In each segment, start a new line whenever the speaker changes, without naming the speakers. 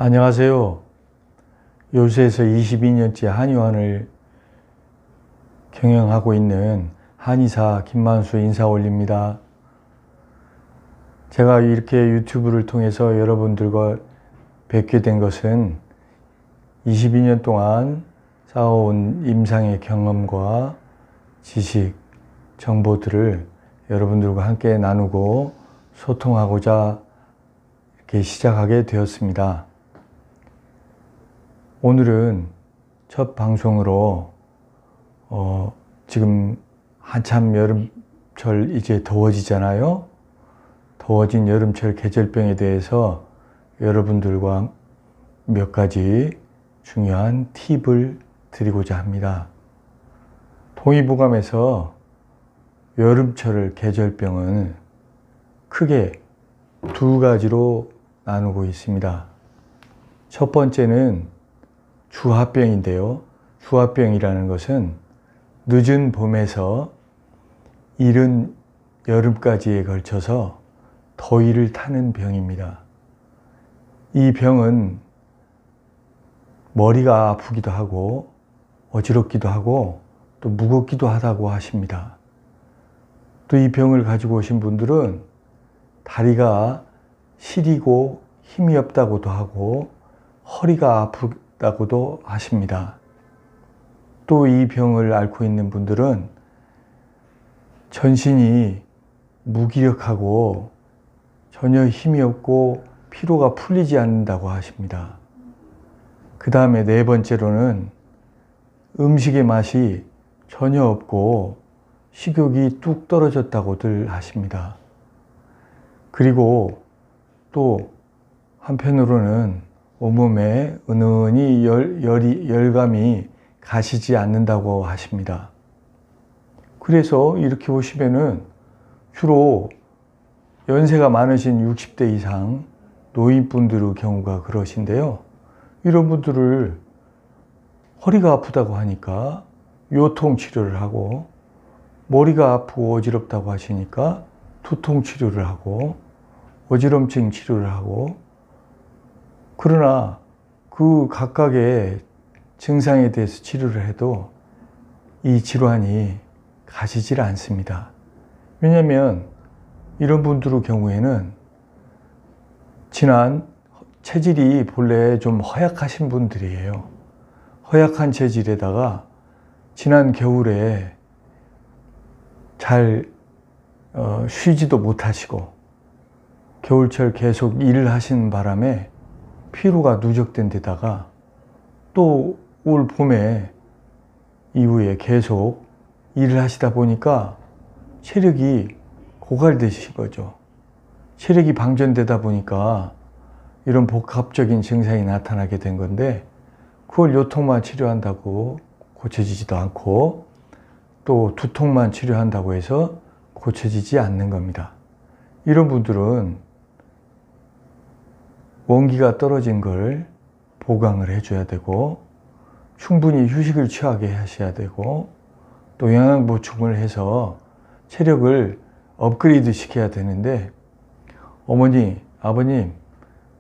안녕하세요. 여수에서 22년째 한의원을 경영하고 있는 한의사 김만수 인사 올립니다. 제가 이렇게 유튜브를 통해서 여러분들과 뵙게 된 것은 22년 동안 쌓아온 임상의 경험과 지식, 정보들을 여러분들과 함께 나누고 소통하고자 이렇게 시작하게 되었습니다. 오늘은 첫 방송으로 지금 한참 여름철 이제 더워지잖아요. 더워진 여름철 계절병에 대해서 여러분들과 몇 가지 중요한 팁을 드리고자 합니다. 동의보감에서 여름철 계절병은 크게 두 가지로 나누고 있습니다. 첫 번째는 주하병인데요. 주하병이라는 것은 늦은 봄에서 이른 여름까지에 걸쳐서 더위를 타는 병입니다. 이 병은 머리가 아프기도 하고 어지럽기도 하고 또 무겁기도 하다고 하십니다. 또 이 병을 가지고 오신 분들은 다리가 시리고 힘이 없다고도 하고 허리가 아프다고도 하십니다. 또 이 병을 앓고 있는 분들은 전신이 무기력하고 전혀 힘이 없고 피로가 풀리지 않는다고 하십니다. 그 다음에 네 번째로는 음식의 맛이 전혀 없고 식욕이 뚝 떨어졌다고들 하십니다. 그리고 또 한편으로는 온몸에 은은히 열감이 가시지 않는다고 하십니다. 그래서 이렇게 보시면은 주로 연세가 많으신 60대 이상 노인분들의 경우가 그러신데요. 이런 분들을 허리가 아프다고 하니까 요통 치료를 하고 머리가 아프고 어지럽다고 하시니까 두통 치료를 하고 어지럼증 치료를 하고 그러나 그 각각의 증상에 대해서 치료를 해도 이 질환이 가시질 않습니다. 왜냐하면 이런 분들의 경우에는 지난 체질이 본래 좀 허약하신 분들이에요. 허약한 체질에다가 지난 겨울에 잘 쉬지도 못하시고 겨울철 계속 일을 하시는 바람에 피로가 누적된 데다가 또 올 봄에 이후에 계속 일을 하시다 보니까 체력이 고갈되신 거죠. 체력이 방전되다 보니까 이런 복합적인 증상이 나타나게 된 건데 그걸 요통만 치료한다고 고쳐지지도 않고 또 두통만 치료한다고 해서 고쳐지지 않는 겁니다. 이런 분들은 원기가 떨어진 걸 보강을 해줘야 되고 충분히 휴식을 취하게 하셔야 되고 또 영양 보충을 해서 체력을 업그레이드 시켜야 되는데 어머니, 아버님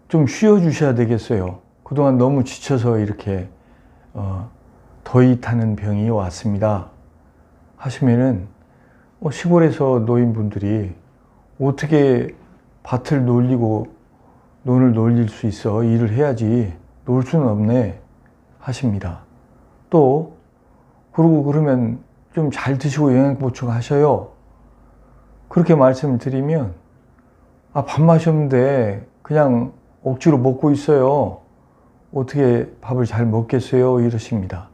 좀 쉬어 주셔야 되겠어요. 그동안 너무 지쳐서 이렇게 더위 타는 병이 왔습니다 하시면은 시골에서 노인분들이 어떻게 밭을 놀리고 논을 놀릴 수 있어? 일을 해야지 놀 수는 없네 하십니다. 또 그러고 그러면 좀 잘 드시고 영양 보충하셔요. 그렇게 말씀을 드리면 밥맛이 없는데 그냥 억지로 먹고 있어요. 어떻게 밥을 잘 먹겠어요? 이러십니다.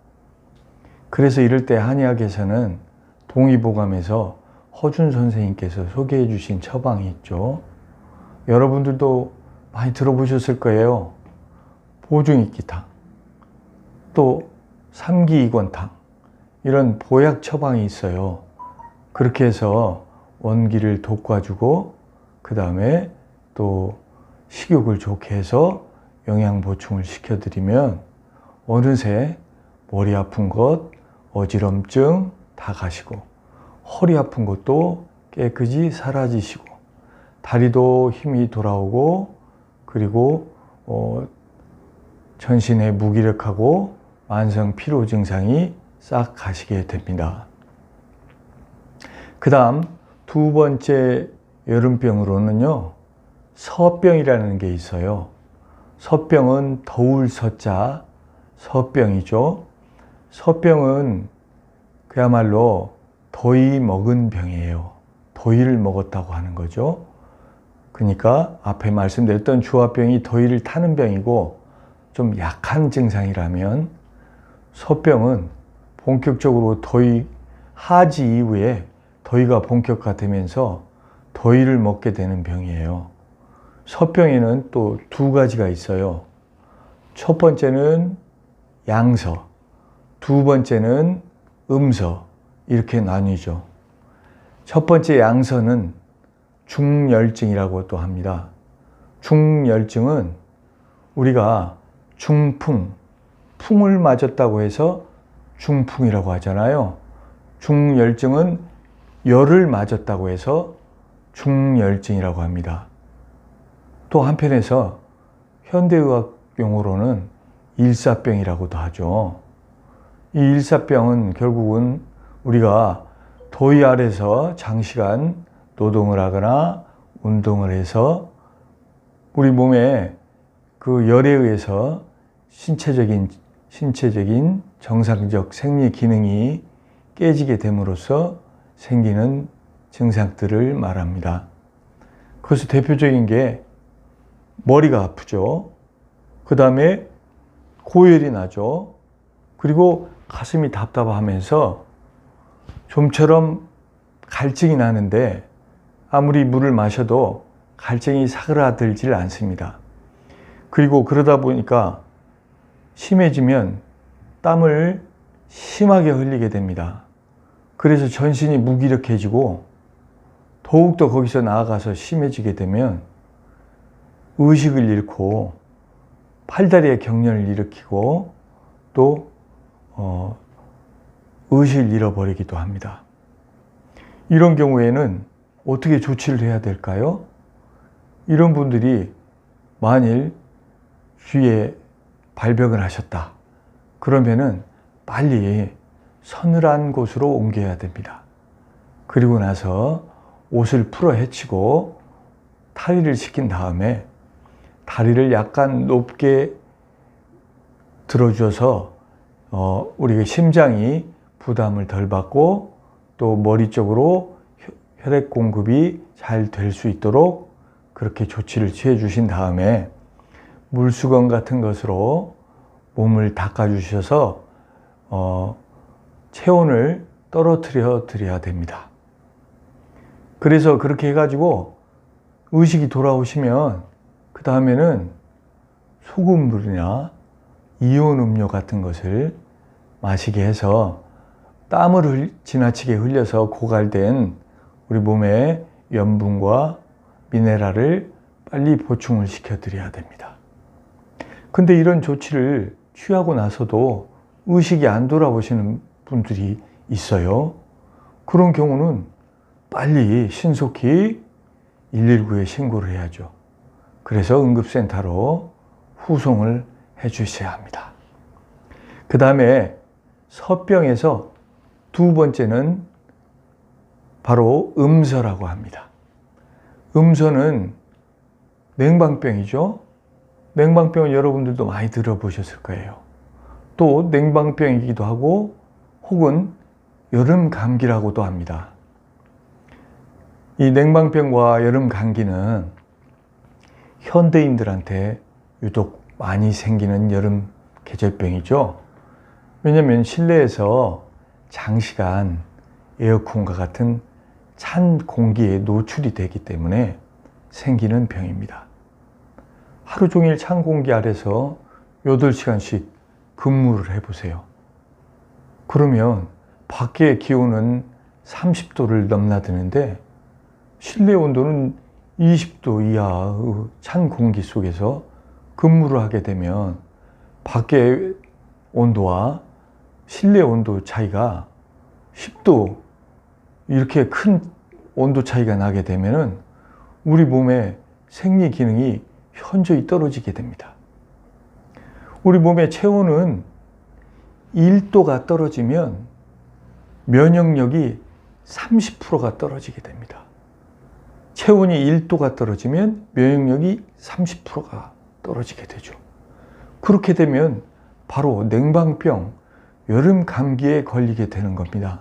그래서 이럴 때 한의학에서는 동의보감에서 허준 선생님께서 소개해 주신 처방이 있죠. 여러분들도 많이 들어보셨을 거예요. 보중익기탕, 또 삼기이권탕 이런 보약 처방이 있어요. 그렇게 해서 원기를 돋궈주고 그 다음에 또 식욕을 좋게 해서 영양 보충을 시켜드리면 어느새 머리 아픈 것, 어지럼증 다 가시고 허리 아픈 것도 깨끗이 사라지시고 다리도 힘이 돌아오고 그리고 전신에 무기력하고 만성 피로 증상이 싹 가시게 됩니다. 그 다음 두 번째 여름병으로는요, 서병이라는 게 있어요. 서병은 더울 서자, 서병이죠. 서병은 그야말로 더위 먹은 병이에요. 더위를 먹었다고 하는 거죠. 그러니까 앞에 말씀드렸던 주화병이 더위를 타는 병이고 좀 약한 증상이라면, 서병은 본격적으로 더위, 하지 이후에 더위가 본격화되면서 더위를 먹게 되는 병이에요. 서병에는 또 두 가지가 있어요. 첫 번째는 양서, 두 번째는 음서, 이렇게 나뉘죠. 첫 번째 양서는 중열증이라고 또 합니다. 중열증은 우리가 중풍, 풍을 맞았다고 해서 중풍이라고 하잖아요. 중열증은 열을 맞았다고 해서 중열증이라고 합니다. 또 한편에서 현대의학 용어로는 일사병이라고도 하죠. 이 일사병은 결국은 우리가 더위 아래서 장시간 노동을 하거나 운동을 해서 우리 몸에 그 열에 의해서 신체적인 정상적 생리 기능이 깨지게 됨으로써 생기는 증상들을 말합니다. 그래서 대표적인 게 머리가 아프죠. 그 다음에 고열이 나죠. 그리고 가슴이 답답하면서 좀처럼 갈증이 나는데 아무리 물을 마셔도 갈증이 사그라들질 않습니다. 그리고 그러다 보니까 심해지면 땀을 심하게 흘리게 됩니다. 그래서 전신이 무기력해지고 더욱더 거기서 나아가서 심해지게 되면 의식을 잃고 팔다리에 경련을 일으키고 또 의식을 잃어버리기도 합니다. 이런 경우에는 어떻게 조치를 해야 될까요? 이런 분들이 만일 주위에 발병을 하셨다 그러면은 빨리 서늘한 곳으로 옮겨야 됩니다. 그리고 나서 옷을 풀어 헤치고 탈의를 시킨 다음에 다리를 약간 높게 들어줘서 우리가 심장이 부담을 덜 받고 또 머리 쪽으로 혈액 공급이 잘 될 수 있도록 그렇게 조치를 취해 주신 다음에 물수건 같은 것으로 몸을 닦아 주셔서 체온을 떨어뜨려 드려야 됩니다. 그래서 그렇게 해가지고 의식이 돌아오시면 그 다음에는 소금물이나 이온 음료 같은 것을 마시게 해서 땀을 지나치게 흘려서 고갈된 우리 몸의 염분과 미네랄을 빨리 보충을 시켜드려야 됩니다. 근데 이런 조치를 취하고 나서도 의식이 안 돌아오시는 분들이 있어요. 그런 경우는 빨리 신속히 119에 신고를 해야죠. 그래서 응급센터로 후송을 해 주셔야 합니다. 그 다음에 서병에서 두 번째는 바로 음서라고 합니다. 음서는 냉방병이죠. 냉방병은 여러분들도 많이 들어보셨을 거예요. 또 냉방병이기도 하고 혹은 여름 감기라고도 합니다. 이 냉방병과 여름 감기는 현대인들한테 유독 많이 생기는 여름 계절병이죠. 왜냐하면 실내에서 장시간 에어컨과 같은 찬 공기에 노출이 되기 때문에 생기는 병입니다. 하루 종일 찬 공기 아래서 8시간씩 근무를 해보세요. 그러면 밖의 기온은 30도를 넘나드는데 실내 온도는 20도 이하의 찬 공기 속에서 근무를 하게 되면 밖의 온도와 실내 온도 차이가 10도 이렇게 큰 온도 차이가 나게 되면은 우리 몸의 생리 기능이 현저히 떨어지게 됩니다. 우리 몸의 체온은 1도가 떨어지면 면역력이 30%가 떨어지게 됩니다. 체온이 1도가 떨어지면 면역력이 30%가 떨어지게 되죠. 그렇게 되면 바로 냉방병, 여름 감기에 걸리게 되는 겁니다.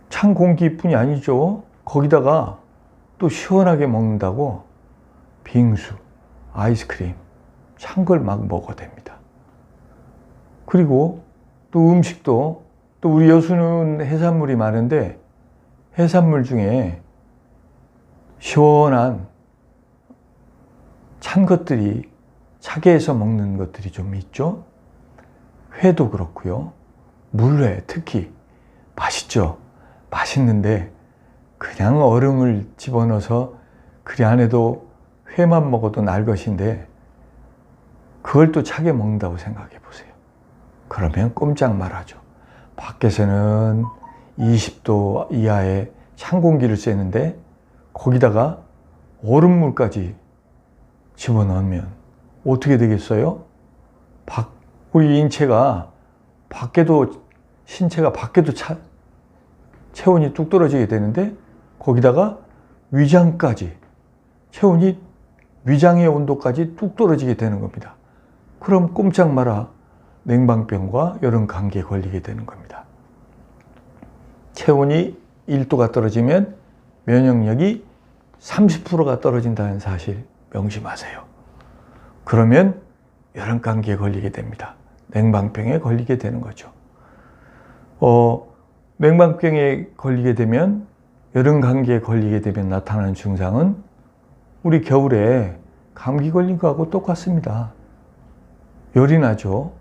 찬 공기뿐이 아니죠. 거기다가 또 시원하게 먹는다고 빙수, 아이스크림, 찬 걸 막 먹어댑니다. 그리고 또 음식도 또 우리 여수는 해산물이 많은데 해산물 중에 시원한 찬 것들이 차게 해서 먹는 것들이 좀 있죠. 회도 그렇고요. 물회 특히 맛있죠. 맛있는데 그냥 얼음을 집어넣어서 그 안에도 회만 먹어도 날 것인데 그걸 또 차게 먹는다고 생각해 보세요. 그러면 꼼짝 말아죠. 밖에서는 20도 이하의 찬 공기를 쐬는데 거기다가 얼음물까지 집어넣으면 어떻게 되겠어요? 우리 인체가 신체가 밖에도 체온이 뚝 떨어지게 되는데 거기다가 위장까지 위장의 온도까지 뚝 떨어지게 되는 겁니다. 그럼 꼼짝 마라 냉방병과 여름 감기에 걸리게 되는 겁니다. 체온이 1도가 떨어지면 면역력이 30%가 떨어진다는 사실 명심하세요. 그러면 여름 감기에 걸리게 됩니다. 냉방병에 걸리게 되는 거죠. 냉방병에 걸리게 되면 여름 감기에 걸리게 되면 나타나는 증상은 우리 겨울에 감기 걸린 거하고 똑같습니다. 열이 나죠.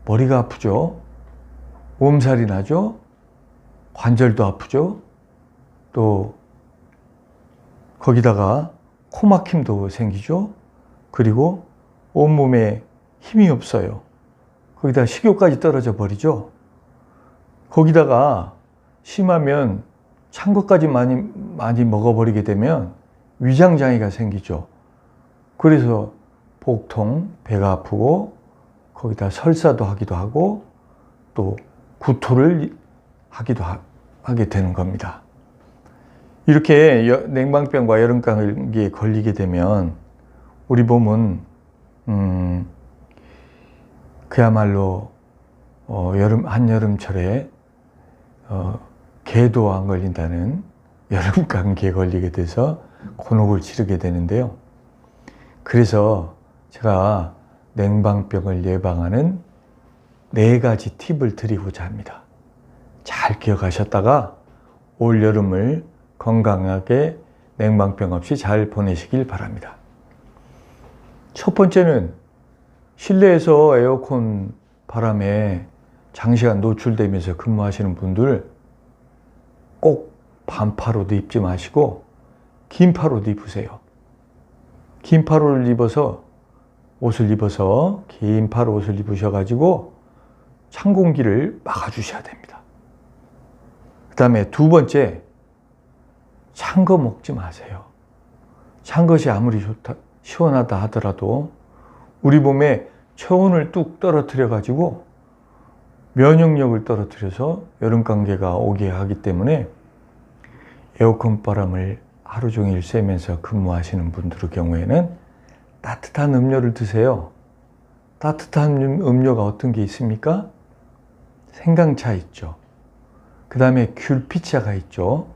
머리가 아프죠. 몸살이 나죠. 관절도 아프죠. 또 거기다가 코막힘도 생기죠. 그리고 온몸에 힘이 없어요. 거기다 식욕까지 떨어져 버리죠. 거기다가 심하면 찬 것까지 많이 먹어버리게 되면 위장장애가 생기죠. 그래서 복통, 배가 아프고 거기다 설사도 하기도 하고 또 구토를 하게 되는 겁니다. 이렇게 냉방병과 여름 감기에 걸리게 되면 우리 몸은 그야말로 한여름철에 개도 안 걸린다는 여름 감기에 걸리게 돼서 곤혹을 치르게 되는데요. 그래서 제가 냉방병을 예방하는 4가지 팁을 드리고자 합니다. 잘 기억하셨다가 올 여름을 건강하게 냉방병 없이 잘 보내시길 바랍니다. 첫 번째는 실내에서 에어컨 바람에 장시간 노출되면서 근무하시는 분들 꼭 반팔 옷 입지 마시고 긴팔 옷 입으세요. 긴팔 옷을 입어서 긴팔 옷을 입으셔가지고 찬 공기를 막아주셔야 됩니다. 그 다음에 두 번째, 찬 거 먹지 마세요. 찬 것이 아무리 시원하다 하더라도 우리 몸에 체온을 뚝 떨어뜨려 가지고 면역력을 떨어뜨려서 여름 감기가 오게 하기 때문에 에어컨 바람을 하루 종일 쐬면서 근무하시는 분들의 경우에는 따뜻한 음료를 드세요. 따뜻한 음료가 어떤 게 있습니까? 생강차 있죠. 그 다음에 귤피차가 있죠.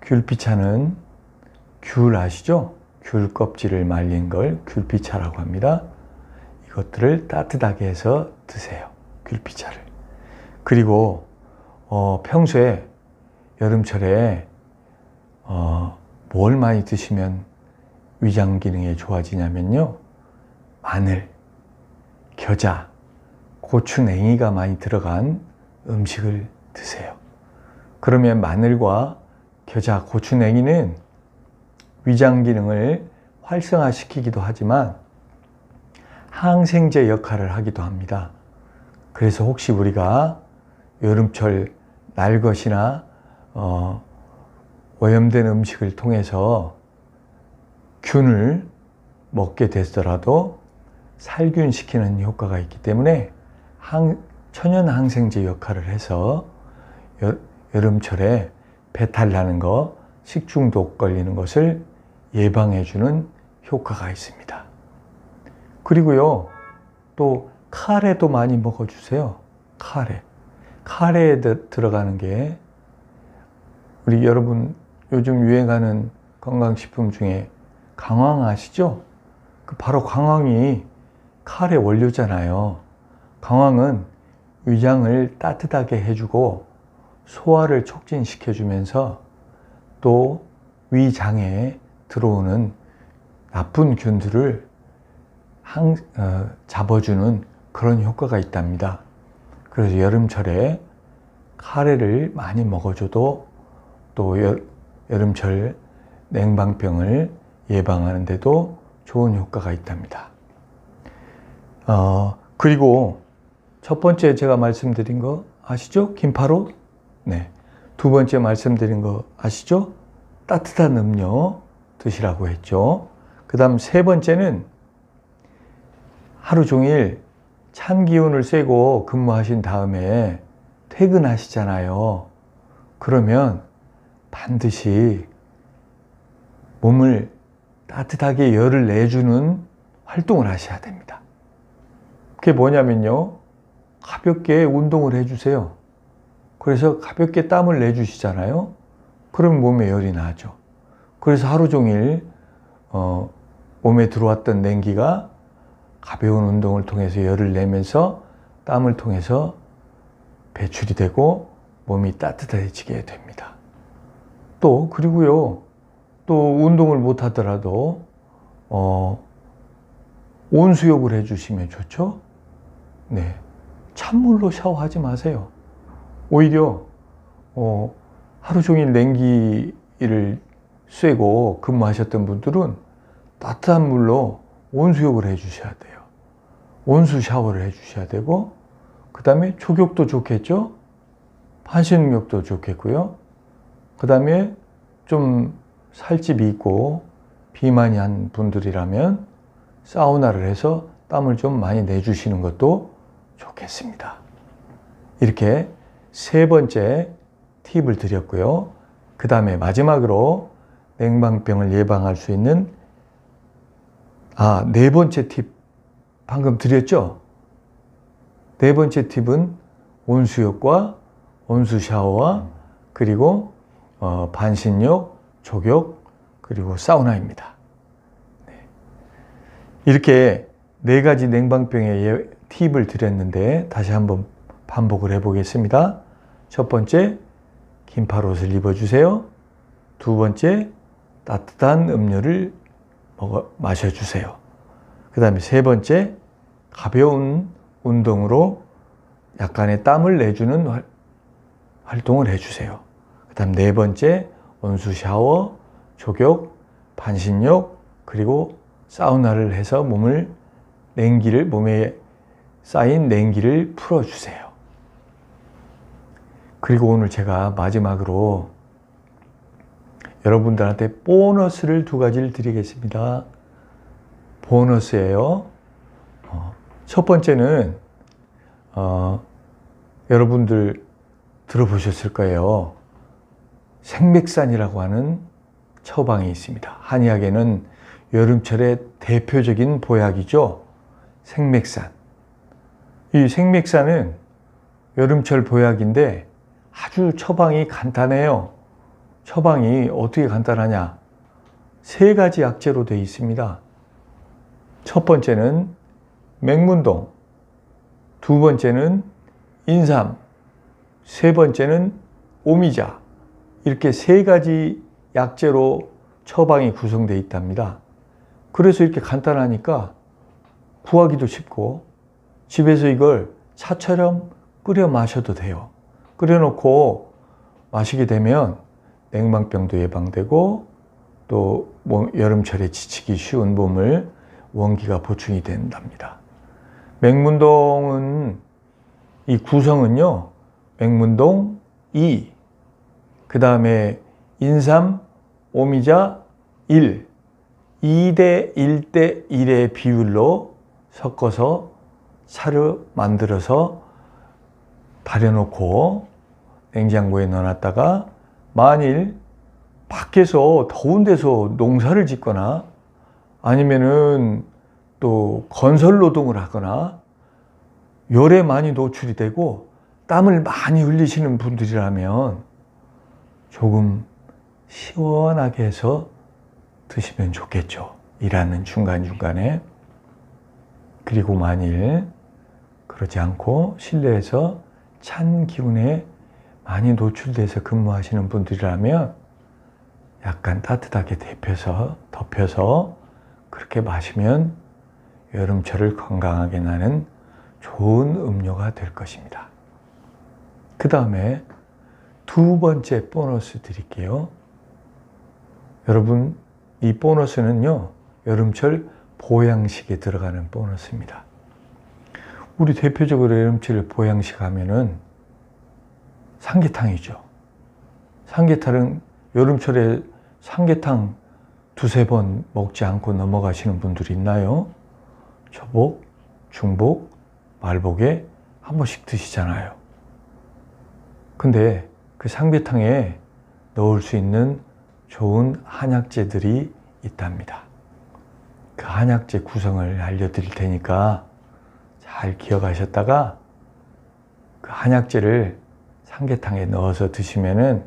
귤피차는 귤 아시죠? 귤 껍질을 말린 걸 귤피차라고 합니다. 이것들을 따뜻하게 해서 드세요. 귤피차를. 그리고 평소에 여름철에 뭘 많이 드시면 위장 기능이 좋아지냐면요. 마늘, 겨자, 고추, 냉이가 많이 들어간 음식을 드세요. 그러면 마늘과 겨자, 고추, 냉이는 위장 기능을 활성화시키기도 하지만 항생제 역할을 하기도 합니다. 그래서 혹시 우리가 여름철 날것이나 오염된 음식을 통해서 균을 먹게 되더라도 살균시키는 효과가 있기 때문에 천연 항생제 역할을 해서 여름철에 배탈 나는 거, 식중독 걸리는 것을 예방해주는 효과가 있습니다. 그리고요, 또 카레도 많이 먹어주세요. 카레에 들어가는 게 우리 여러분 요즘 유행하는 건강식품 중에 강황 아시죠? 바로 강황이 카레 원료잖아요. 강황은 위장을 따뜻하게 해주고 소화를 촉진시켜주면서 또 위장에 들어오는 나쁜 균들을 잡아주는 그런 효과가 있답니다. 그래서 여름철에 카레를 많이 먹어줘도 또 여름철 냉방병을 예방하는 데도 좋은 효과가 있답니다. 그리고 첫 번째 제가 말씀드린 거 아시죠? 김파로? 네. 두 번째 말씀드린 거 아시죠? 따뜻한 음료 드시라고 했죠. 그 다음 세 번째는 하루 종일 찬 기운을 쐬고 근무하신 다음에 퇴근하시잖아요. 그러면 반드시 몸을 따뜻하게 열을 내주는 활동을 하셔야 됩니다. 그게 뭐냐면요, 가볍게 운동을 해주세요. 그래서 가볍게 땀을 내주시잖아요. 그럼 몸에 열이 나죠. 그래서 하루 종일 몸에 들어왔던 냉기가 가벼운 운동을 통해서 열을 내면서 땀을 통해서 배출이 되고 몸이 따뜻해지게 됩니다. 그리고요, 또 운동을 못 하더라도 온수욕을 해주시면 좋죠. 네, 찬물로 샤워하지 마세요. 오히려 하루 종일 냉기를 쐬고 근무하셨던 분들은 따뜻한 물로 온수욕을 해주셔야 돼요. 온수 샤워를 해주셔야 되고, 그 다음에 족욕도 좋겠죠. 반신욕도 좋겠고요. 그 다음에 좀 살집이 있고 비만이 한 분들이라면 사우나를 해서 땀을 좀 많이 내주시는 것도 좋겠습니다. 이렇게 세 번째 팁을 드렸고요. 그 다음에 마지막으로 냉방병을 예방할 수 있는 네 번째 팁 방금 드렸죠? 네 번째 팁은 온수욕과 온수 샤워와 그리고 반신욕, 족욕, 그리고 사우나입니다. 네. 이렇게 네 가지 냉방병의 팁을 드렸는데 다시 한번 반복을 해보겠습니다. 첫 번째, 긴팔옷을 입어주세요. 두 번째, 따뜻한 음료를 마셔주세요. 그 다음에 세 번째, 가벼운 운동으로 약간의 땀을 내주는 활동을 해주세요. 그 다음 네 번째, 온수 샤워, 족욕, 반신욕, 그리고 사우나를 해서 몸에 쌓인 냉기를 풀어주세요. 그리고 오늘 제가 마지막으로 여러분들한테 보너스를 두 가지를 드리겠습니다. 보너스예요. 첫 번째는 여러분들 들어보셨을 거예요. 생맥산이라고 하는 처방이 있습니다. 한의학에는 여름철의 대표적인 보약이죠. 생맥산. 이 생맥산은 여름철 보약인데 아주 처방이 간단해요. 처방이 어떻게 간단하냐? 세 가지 약재로 되어 있습니다. 첫 번째는 맹문동, 두 번째는 인삼, 세 번째는 오미자. 이렇게 세 가지 약재로 처방이 구성되어 있답니다. 그래서 이렇게 간단하니까 구하기도 쉽고 집에서 이걸 차처럼 끓여 마셔도 돼요. 끓여놓고 마시게 되면 냉방병도 예방되고 또 여름철에 지치기 쉬운 몸을 원기가 보충이 된답니다. 맹문동은 이 구성은요, 맹문동 2, 그 다음에 인삼, 오미자 1, 2대 1대 1의 비율로 섞어서 차를 만들어서 달여놓고 냉장고에 넣어놨다가 만일 밖에서 더운 데서 농사를 짓거나 아니면은 또 건설 노동을 하거나 열에 많이 노출이 되고 땀을 많이 흘리시는 분들이라면 조금 시원하게 해서 드시면 좋겠죠. 일하는 중간중간에. 그리고 만일 그러지 않고 실내에서 찬 기운에 많이 노출돼서 근무하시는 분들이라면 약간 따뜻하게 덮여서 그렇게 마시면 여름철을 건강하게 나는 좋은 음료가 될 것입니다. 그 다음에 두 번째 보너스 드릴게요. 여러분, 이 보너스는요, 여름철 보양식에 들어가는 보너스입니다. 우리 대표적으로 여름철 보양식 하면은 삼계탕이죠. 삼계탕은 여름철에 삼계탕 두세 번 먹지 않고 넘어가시는 분들이 있나요? 초복, 중복, 말복에 한 번씩 드시잖아요. 근데 그 삼계탕에 넣을 수 있는 좋은 한약재들이 있답니다. 그 한약재 구성을 알려드릴 테니까 잘 기억하셨다가 그 한약재를 삼계탕에 넣어서 드시면은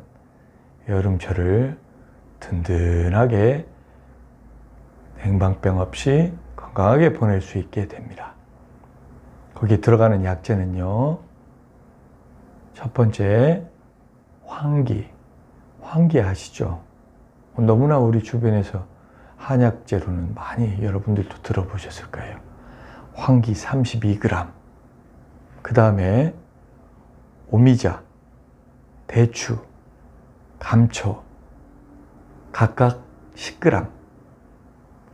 여름철을 든든하게 냉방병 없이 건강하게 보낼 수 있게 됩니다. 거기에 들어가는 약재는요, 첫 번째 황기. 황기 아시죠? 너무나 우리 주변에서 한약재로는 많이 여러분들도 들어보셨을 거예요. 황기 32g. 그 다음에 오미자, 대추, 감초 각각 10g.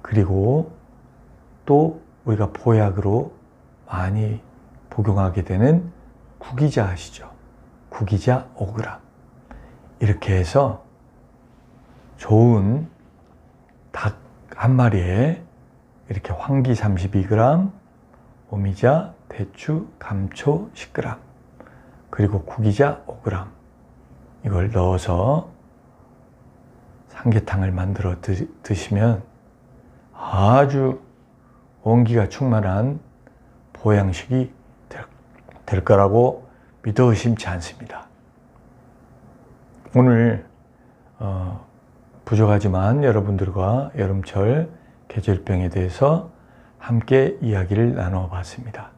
그리고 또 우리가 보약으로 많이 복용하게 되는 구기자 아시죠? 구기자 5g. 이렇게 해서 좋은 닭 한 마리에 이렇게 황기 32g, 오미자, 대추, 감초 10g, 그리고 구기자 5g 이걸 넣어서 삼계탕을 만들어 드시면 아주 온기가 충만한 보양식이 될 거라고 믿어 의심치 않습니다. 오늘 부족하지만 여러분들과 여름철 계절병에 대해서 함께 이야기를 나눠봤습니다.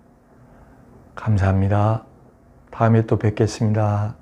감사합니다. 다음에 또 뵙겠습니다.